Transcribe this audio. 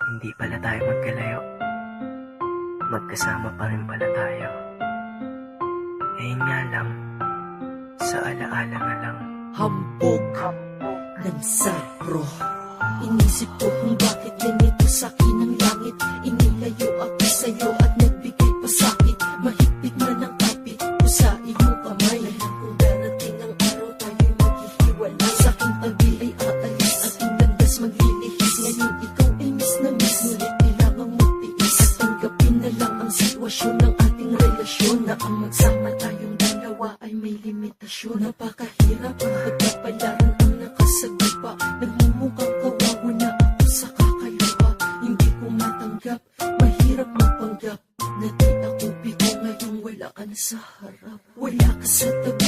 Hindi pala tayo magkalayo. Magkasama pa rin pala tayo. Eh nga lang, sa alaala na lang. Hambog ng sabro. Inisip ko kung bakit ganito sa'kin ang langit. Inilayo ako sa'yo at nagbigay pa sakit. Mahigpit man ang kapit ko sa iyong kamay. Alam kong darating ang araw tayo'y maghihiwalay. Sa'king tabi ay aalis at ang landas maglilihis. Ngayon ikaw ay miss na miss, ngunit kailangan mo tiis. At tanggapin na lang ang sitwasyon ng ating relasyon, na ang magsama tayong dalawa ay may limitasyon. Napakahirap ang pagkapalaran ang nakasagupa. Nagmumukhang kawawa na ako sa kakayuha. Hindi ko matanggap, mahirap mapanggap na di ako bigo ngayong wala ka na sa harap. Wala ka sa tabi